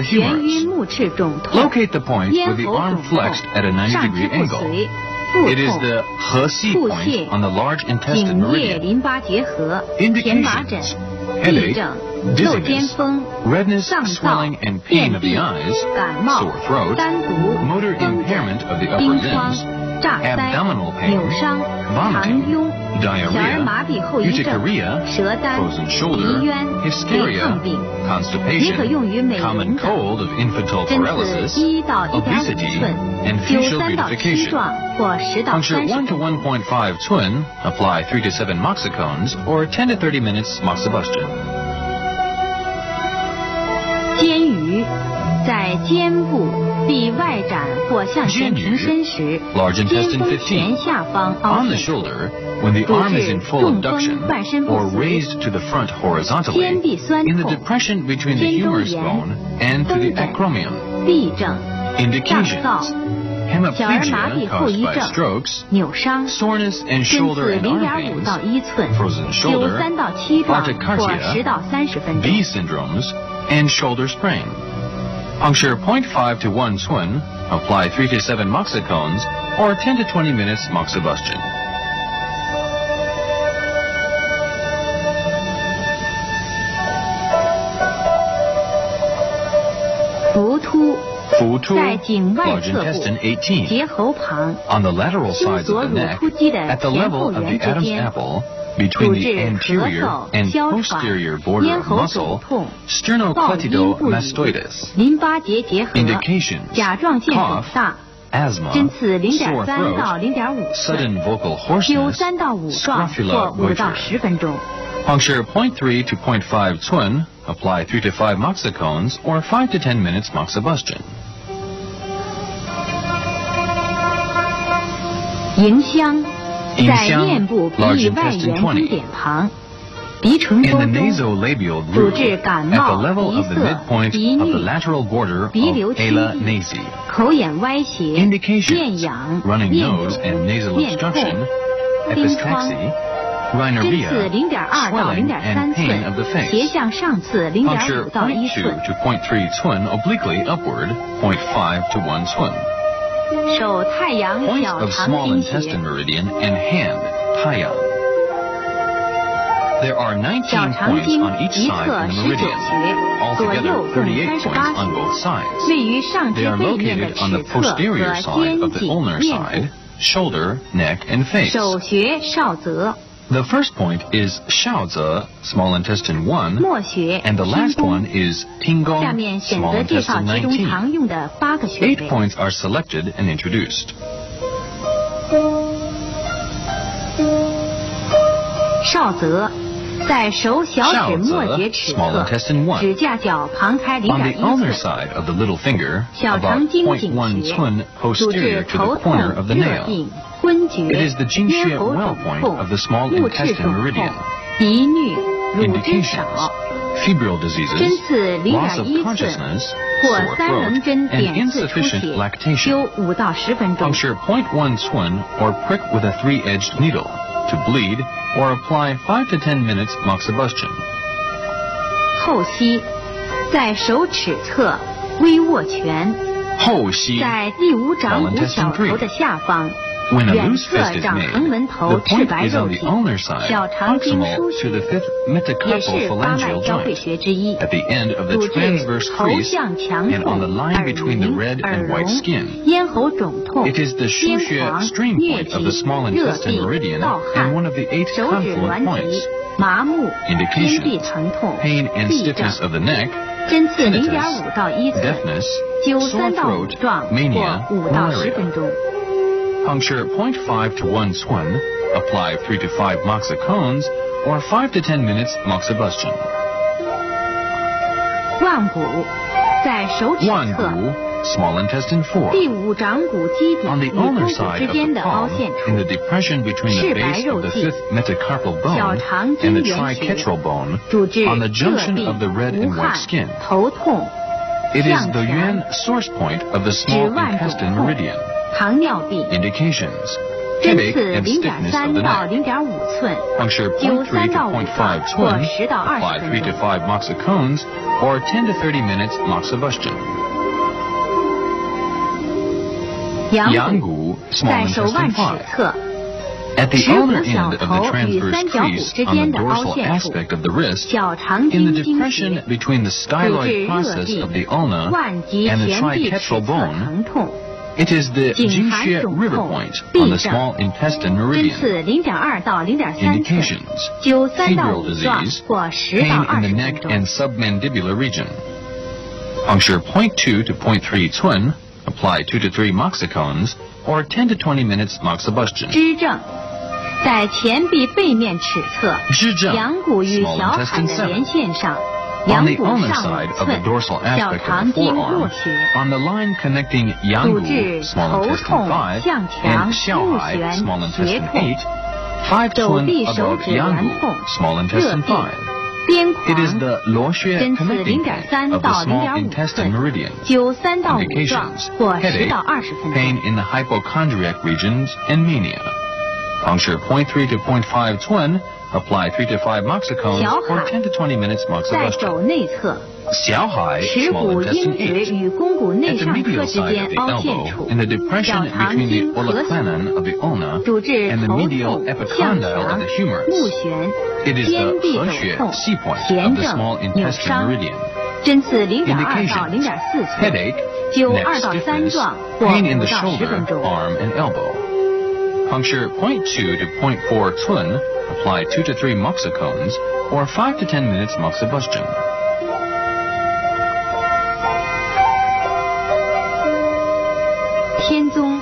the 眩晕 humerus. 目赤肿痛， Locate the point 咽 with the 喉肿 arm 痛， flexed at a 上肢 90-degree 不 angle. 遂，腹 It is 痛， the He 腹 point 泻， on the large intestine 颈叶 meridian. 淋巴结核，荨麻疹， Indications: 癔 headache, 症，漏尖 dizziness, 风， redness, 上燥 swelling, and 便 pain of 秘 the eyes, 感冒 sore throat, 丹毒 motor 风疹 impairment of the upper 冰疮 limbs, 炸腮 abdominal pain, 扭伤 vomiting, 肠痈小儿 diarrhea, 麻痹后遗症 urticaria, 舌丹 frozen 鼻 shoulder, 渊肥 hysteria, 胖病也可 constipation, 用于美 common 容的 cold of infantile 针刺 paralysis, 1到1.5 obesity, 寸 and 灸 facial 3到7 beautification. 壮或10到 Puncture 1 30 to 1.5 twin, apply 3 to 7 moxicons, or 10 to 30 minutes moxibustion. 肩盂在肩部臂外展或向前平伸时， Large 肩 intestine 峰 15. 前下方凹 On the 陷处， shoulder, when the arm is in full 中风 abduction 半身不 or 遂 raised to the front horizontally, 肩臂酸 in the 痛 depression between the 肩周 humerus 炎 bone and to 风 the 疹 acromion. 痹症 Indications: 胀燥 hemiplegia caused by 小儿麻痹后遗症 strokes, 扭伤， soreness and 针 shoulder 刺 and arm 0.5 到 pains, 1寸， frozen 灸 shoulder, 3到7壮或 urticaria, 10到30分钟。 B syndromes, and shoulder sprain. Puncture 0.5 to 1 twin, apply 3 to 7 moxicones, or 10 to 20 minutes moxibustion. 浮突 Futu, 在颈外 large 侧部 intestine 18. 结喉旁 On the lateral 胸 sides 锁 of the 乳 neck, 突肌的 at the 前 level 后 of the 缘之 Adam's 间， apple, 主 between 治 the 咳 anterior 嗽、 and 哮喘、 posterior border 咽 of 喉肿 muscle, 痛、暴音不已、 sternocleidomastoides, 淋巴结结核、 indications: 甲状腺肿 cough, 大， asthma, 针刺 sore 0.3到 throat, 0.5 寸， sudden vocal 灸 hoarseness, 3到5壮 scrofula 或5到 goiter. 10分钟。 Puncture 0.3 to 0.5 twin, apply 3 to 5 moxicones, or 5 to 10 minutes moxibustion. 迎香在迎香面部鼻 large 翼外 intestine 缘 20. 中点旁，鼻唇 In 沟 the 中， nasolabial 主 groove, 治感 at the 冒、 level 鼻 of the 塞、 midpoint 鼻 of the 衄、 lateral border of 鼻流清 ala 闭 nasi. 口眼歪斜、 Indications: 面痒、 running 面 nose 肿、 and nasal 面痛、 obstruction, 冰疮。 epistaxy, 针刺 rhinorrhea, 0.2到 swelling 0.3 and pain of the 寸， face. 斜向上刺 Puncture 0.5到1 0.2 寸， to 0.3 twin obliquely upward, 0.5 to 1 twin. 手太阳 Points 小 of 肠 small 经 intestine 穴， meridian and hand, taya. There are 小 19肠 points 经 on each 一 side 侧 in the 19 meridian. 穴，左 Altogether, 右共 38 points on 38 both 穴， sides. 位于上肢 They are 背面的 located on the 尺侧和 posterior side 肩 of the 颈 ulnar 面 side, 部。 shoulder, neck, and face. 手穴少泽， The first point is Shaozi, small intestine 1, 末穴 and the 清 last 宫 one。is Tingong, 下面选 small 择介绍 intestine 其中 19. 常用的8个穴 8位。 points are selected and introduced. 少泽在手小指末节齿 Small 侧， intestine 1. 指甲角旁开 On the 0.1 ulnar 寸， side of the little finger, 小 about 肠经颈 0.1 穴， twin 主 posterior 治 to 头 the 痛、 corner of the 热 nail. 病、昏厥、 It is the 经穴咽喉 well 肿 point 痛、 of the small 目赤 intestine 肿 meridian. 痛、鼻衄、乳汁 Indications: 少。 febrile 针 diseases, 刺 loss of 0.1 寸 consciousness, 或 sore 3棱 throat, 针 and 点刺出 insufficient 血， lactation. 灸5到10分钟。 Puncture 0.1 twin or prick with a 3-edged needle to bleed, or apply 5 to 10 minutes moxibustion. 后溪在手尺侧微握拳，后溪在第5掌骨小头的下方， When a 远 loose 侧 fist is 掌 made, 横纹 the 头赤 point 白 is 肉 on the 体， ulnar side, 小肠经 proximal 腧 to the 穴 fifth 也 metacarpal 是八脉 phalangeal 交汇 joint, 穴之一， at the end of the 主治 transverse 头 crease 项强 and on the 痛、 line 耳 between the 鸣、 red 耳 and 聋 white skin. 咽喉肿痛、 It is the 癫 Shusha 狂、 stream 疟 point of the 疾、 small 热 intestine 病、 meridian 盗 and 汗、 one of the 8手指 confluent 挛 points. 急、麻木、肩 Indications: 臂疼痛、 pain and 痹症 stiffness、of the neck, 针刺 tinnitus, 0.5到1寸， deafness, 灸 sore 3到5 throat, 壮 mania, 或5到10 malaria. 分钟。 Puncture 0.5 to 1 twin, apply 3 to 5 moxicones, or 5 to 10 minutes moxibustion. 腕骨在手指侧 Wangu, small intestine 4. 第5掌骨基底 On the 与肱 ulnar 骨 side 之 of 间 the 的凹 palm, 陷 in 处， the depression between the 赤白 base 肉 of the 际 fifth metacarpal 小 bone 肠 and 经 the 缘穴， triquetral bone, 主治 on the 热 junction of the 病、 red 无 and 汗 white skin. 头痛、 It is 向 the 前 yuan source point of the 指 small 腕肿 intestine 痛 meridian. 糖尿病、 Indications: 针 headache 刺 and stiffness of 0.3 the 到 neck. 0.5 寸， Puncture 灸 0.3 3 to 到5 0.5 次或 twin, 10到 apply 20 3 to 分钟。 5 moxicones, or 10 to 30 minutes moxibustion. 阳骨 small 在手腕 intestine 尺 5. 侧， At the 耻 ulnar 骨小 end of the 头与 transverse 三角骨 crease 之 on 间 the 的凹 dorsal 陷处， aspect of the wrist, 小肠 in the 经经 depression 穴， between the 主治 styloid 热 process 地 of the ulna 腕及 and the 前臂尺 triquetral 侧 bone, 疼痛， it is the 颈含 Jingxue 肿 river 痛 point 痹 on the 症 small intestine 针 meridian. 刺0.2到0.3寸， Indications: 灸3到 febrile 5壮 disease, 或10到 pain in the 20 分 neck 钟。 and submandibular region. Puncture 0.2 to 0.3 twin, apply 2 to 3 moxicones, or 10 to 20 minutes moxibustion. 支症在前臂背面尺侧，支症阳骨与 small 小海 intestine 的 7. 连线上， On 阳 the 骨 ulnar 上 side 5 of the 寸， dorsal 小 aspect 肠 of the 经络 forearm, 穴， on the line connecting 主 Yanggu, 治 small 头 intestine 痛、 5, 向 and 强、目 Xiaohai, 眩、 small 胁 intestine 痛， 8, 5手 twin 臂手 above 指挛 Yanggu, 痛、 small 热 intestine 痹、 5. 边 It is 狂， the 螺穴 针刺 connecting point 0.3 of the 到 small 0.5 intestine 寸， meridian. 灸3到5壮 Indications: 或10 headache, 到20分 pain 钟。 in the hypochondriac regions, and mania. Puncture 0.3 to 0.5 twin, apply 3 to 5 moxicones, 小 or 海 10 to 20 minutes 在肘 moxibustion. 内侧， Xiaohai, 耻 small 骨 intestine 阴指 8. 与肱骨内 At the 上髁 medial 之 side 间 of the 凹陷 elbow, 处， in the depression 小肠 between 经 the 核 olecranon 心， of the ulna 主治 and the 头 medial 痛、向 epicondyle of 强、 the humerus. 目眩、 It is 肩 the 臂肘 Hexe 痛、 C point 痫 of the 症、 small 扭 intestine 伤， meridian. 针刺0.2到 Indications: 0.4寸， headache, 灸 neck 2到3 stiffness, 壮或 pain in 5 the 到10 shoulder, 分钟。 arm, and elbow. Puncture 0.2 to 0.4 twin, apply 2 to 3 moxicones, or 5 to 10 minutes moxibustion. 天宗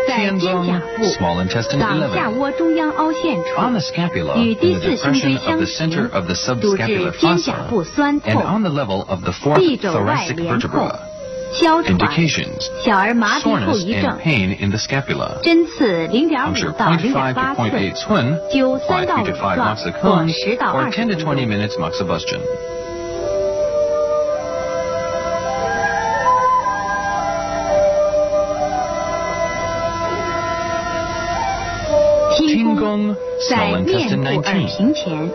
在肩胛 Tianzong, 部 small intestine 掌下 11. 窝中央凹陷处， On the scapula, 与 in 第 the 四胸椎 depression of 相 the 形， center of the 主治 subscapular 肩胛 fossa, 部酸 and 痛、 on the level of the fourth 臂肘外 thoracic 连痛、 vertebra. 哮喘、 Indications: 小儿麻痹后 soreness 遗症 and。pain in the scapula. 针刺 Puncture 0.5到 0.5 to 0.8 寸， 0.8 twin, 灸apply 3到 3 to 5 5壮或 moxicones, 10到 or 20 10 to 20分钟。 minutes moxibustion. 听宫 Small 在面 intestine 部耳 19. 屏前，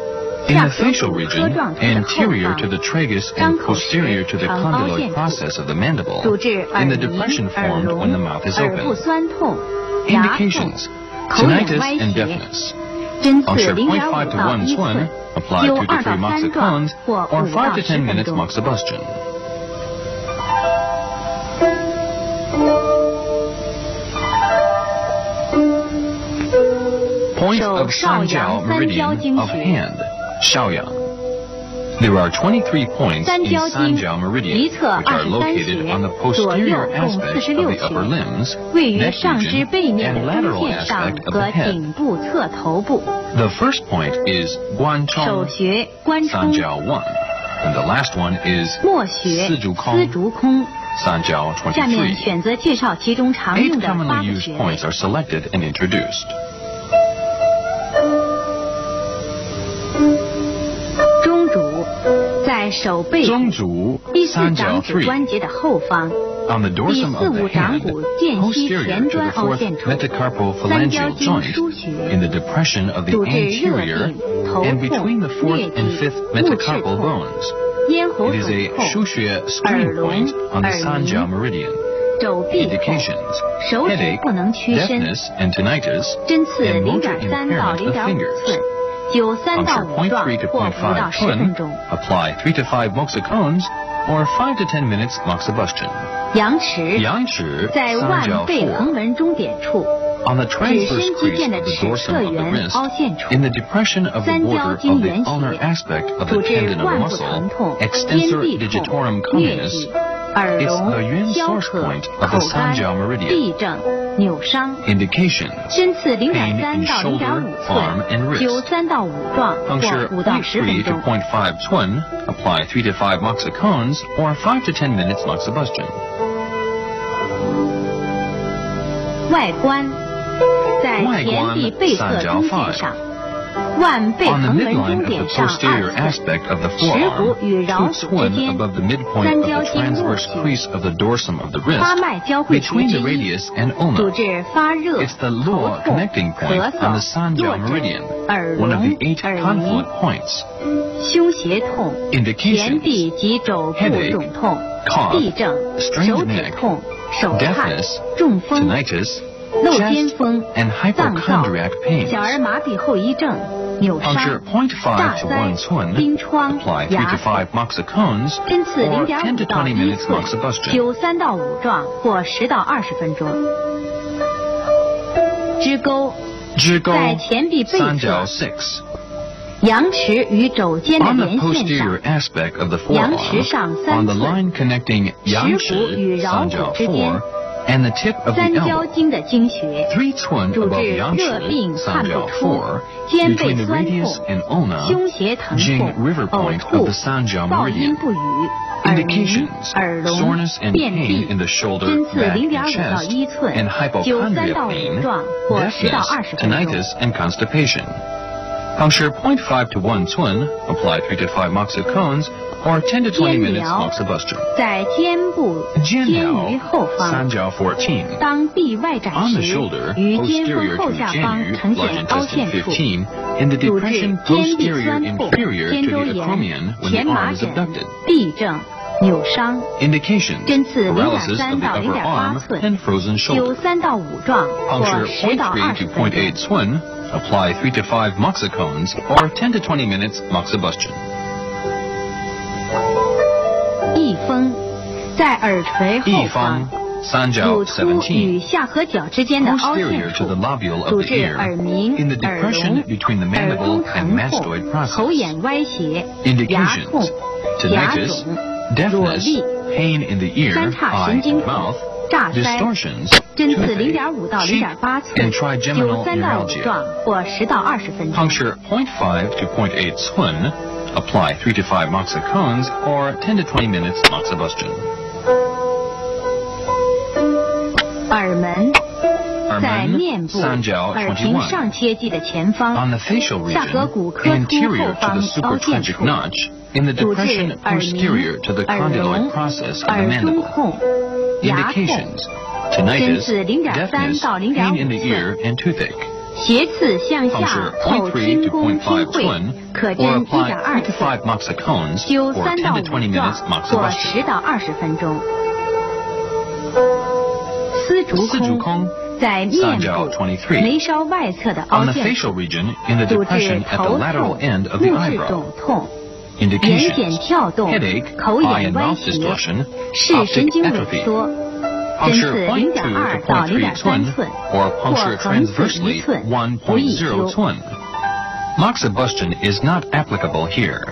In 下 the 颌 facial 骨 region, 颌状突的后 anterior to the 方， tragus 张 and 口时 posterior to the 呈凹 condyloid 陷处， process of the mandible, 主治耳 in the 鸣、 depression 耳 formed 聋、 when the mouth is 耳部 open. 酸痛、牙痛、 Indications: 口眼 tinnitus 歪 and 斜。 deafness. 针刺 Puncture 0.5 0.5 to 到 1 1 twin, 寸， apply 2 灸to 2 3 到3壮 moxicones, 或 or 5 5 到 to 10 10 minutes 分钟。 moxibustion. 手 Point of 少 Sanjiao 阳三焦 meridian 经 of 穴。 hand, Shaoyang. There are 23 points 三 in 焦经 Sanjiao meridian, 一侧 which are 23 located on the 穴，左右 posterior 共 aspect 46 of the upper 穴， limbs, 位于 neck 上肢 region, 背面的 and 中 lateral 线上 aspect of the 和 head. 颈部侧头部。 The first point is 手 Guanchong, 穴关冲， Sanjiao 1, and the last one is 末穴丝竹空丝竹空。 Sanjiao 下面 23. 选择介绍其中常 8用的8 commonly 个 used 穴位 points。are selected and introduced. 中主在手背中足第四 Sanjiao 掌指关 3. 节的后方， On the 第 dorsum 四 of 五 the 掌 hand, 骨间隙 posterior 前 to 端 the 凹 fourth 陷处，三焦 metacarpophalangeal 经 joint, 腧穴， in the depression of the 主治热 anterior 病、头 and 痛、 between the 疟 fourth and 疾、 fifth 目赤 metacarpal 痛、 bones. 咽喉 It is 肿 a 痛、 Shushe screen point on the Sanjiao meridian. 肘臂痛、 Indications: 手指 headache, 不能屈伸， deafness and tinnitus, 针刺 and motor 0.3到 impairment of 0.5 fingers. 寸，灸3到 Puncture 5壮 0.3 to 或5到 0.5 10 分 twin, 钟。 apply 3 to 5 moxicones, or 5 to 10 minutes moxibustion. 阳池阳尺在腕 Sanjiao 背 4. 横纹中点处， On the 指 transverse 伸肌 crease 腱的 of the 尺 dorsum 侧 of the 缘 wrist, 凹陷处， in the depression of the 三焦 border 经 of the 缘 ulnar 穴， aspect of 主 the 治 tendon of 腕部 muscle, 疼痛、肩 extensor 臂 digitorum 痛、疟 communis, 疾、耳 it's 聋 the yuan、消 source 渴、 point of 口 the 干、 Sanjiao meridian. 痹症、扭伤。 Indications: 针刺 pain in 0.3到 shoulder, 0.5 arm, 寸， and 灸 wrist. 3到5壮或 Puncture 5到10 0.3 to 分钟。0.5 twin, apply 3 to 5 moxicones, or 5 to 10 minutes moxibustion. 外观在前臂背侧中线上，腕背 On the 横纹 midline 中 of the 点上posterior 2寸， aspect of the 耻骨 forearm, 与桡 2骨之 twin 间 above the midpoint 三 of 焦 the 经络 transverse 区， crease of the dorsum of the 发 wrist, 脉交汇穴 between 之 the 一， radius and 主 ulna. 治发热、 It's the 头 lower 痛、 connecting point 咳 on the 嗽、 Sanjiao 落枕、 meridian, 耳 one of 聋 the 8耳鸣、 confluent points. 胸胁痛、前 Indications: 臂及肘部 headache, 肿痛、 cough, 地症、 strained 手指 neck, 痛、手汗、 deafness, 中风、 tinnitus, 漏尖 chest, 风、 and 脏燥、 hypochondriac pains. 小儿麻痹后遗症、扭伤、 Puncture 0.5 炸 to 腮 1 twin, 冰疮、 apply 3 牙 to 痛。 5 moxicons, 针刺 or 10 0.5 to 到 20 1 minutes 寸， moxibustion. 灸3到5壮或10到20分钟。支钩 Zhigo, 在前臂背 Sanjiao 侧， 6. 阳池与肘尖的 On the 连线 posterior 上， aspect of the 阳池上 forearm, 3 on the 寸， line connecting 耻骨与 Yangshi, 桡骨 Sanjiao 之间， 4, and the tip of the 三焦 elbow, 经的经穴， 3 twin 主 above 治热 Yangshi, 病汗不 Sanjiao 出 4, 肩背 between the 酸 radius 痛 and ulna, 胸胁疼 Jing 痛 river 呕 point 吐 of the Sanjiao 噪音 meridian. 不语耳鸣 Indications: 耳聋 soreness and 便 pain 秘 in the shoulder, 针刺 back, 0.5 and 到 chest, 1寸 and 灸3 hypochondria 到 pain, 5壮或10到 deafness, 20分钟。 tinnitus, and constipation. Puncture 0.5 to 1 twin, apply 3 to 5 moxicones, or 10 to 20 minutes 肩髎 moxibustion. 在肩部肩盂后方， Sanjiao 14. 当臂外展 On the 时， shoulder, 于肩峰 posterior 后 to 下方 Jianyu, 呈 large 现凹 intestine 陷处， 15, in the 主治 depression 肩臂 posterior 酸痛、 inferior 肩 to 周 the 炎 acromion、when 前 the 麻 arm is 疹 abducted. 痹症、扭伤。 Indications: 针刺 paralysis 0.3 of the 到 upper 0.8 arm 寸， and frozen 灸 shoulder. 3到5壮或 Puncture 10到 0.3 20 to 分钟。 0.8 twin, apply 3 to 5 moxicones, or 10 to 20 minutes moxibustion. 翳风在耳垂后 Yi 方 Fang, 乳 Sanjiao 突与 17. 下颌角之间的凹陷 Posterior 处 to the，lobule 主 of the 治 ear, 耳鸣、 in the 耳 depression 聋、 between the 耳中 mandible and 疼痛、 mastoid 口 process. 眼歪斜、牙痛 Indications: 牙 tinnitus, 肿、裸 deafness, 痢、 pain in the ear, 三叉 eye, 神经 and 孔 mouth, 炸腮 distortions, 针刺 toothache, 0.5到 cheek, 0.8 寸， and 灸 trigeminal 3到5 neuralgia. 壮或10到20分钟。 Puncture 0.5 to 0.8 twin, apply 3 to 5 moxicones, or 10 to 20 minutes moxibustion. 耳门在 Ermen, 面部 Sanjiao 耳屏 21. 上切迹的前 On 方， the facial 下颌 region, 骨科突 anterior 后 to 方 the 凹陷 supratragic 处， notch, in the 主治 depression 耳 posterior 鸣 to the、耳 condyloid 聋、 process of the 耳中 mandible. 痛、牙痛。 Indications: 针 tinnitus, 刺0.3 deafness, 到 pain in the 0.5 ear, 寸， and toothache. 斜刺向下 Puncture 后 0.3清 to 宫积 0.5 会， twin, 可 or 针 apply 3 1.2 to 寸， 5 moxicones, 灸 or 3 10 到 to 20 5 minutes 壮或 moxibustion. 10到20分钟。丝竹丝竹空空在面 Sanjiao 部 23. 眉梢外侧的 On 凹 the 陷 facial 处， region, in the 主治 depression at the 头 lateral 痛、 end of the 目质 eyebrow. 肿痛、眼睑 Indications: 跳动、 headache, 口 eye 眼 and 歪 mouth 斜、 distortion, 视神 optic 经萎 atrophy. 缩。针 Puncture 刺 0.2 0.2 to 到 0.3 0.3 twin, 寸， or 或 puncture 横刺1 transversely 寸，不宜 1.0 灸。 twin. Moxibustion is not applicable here.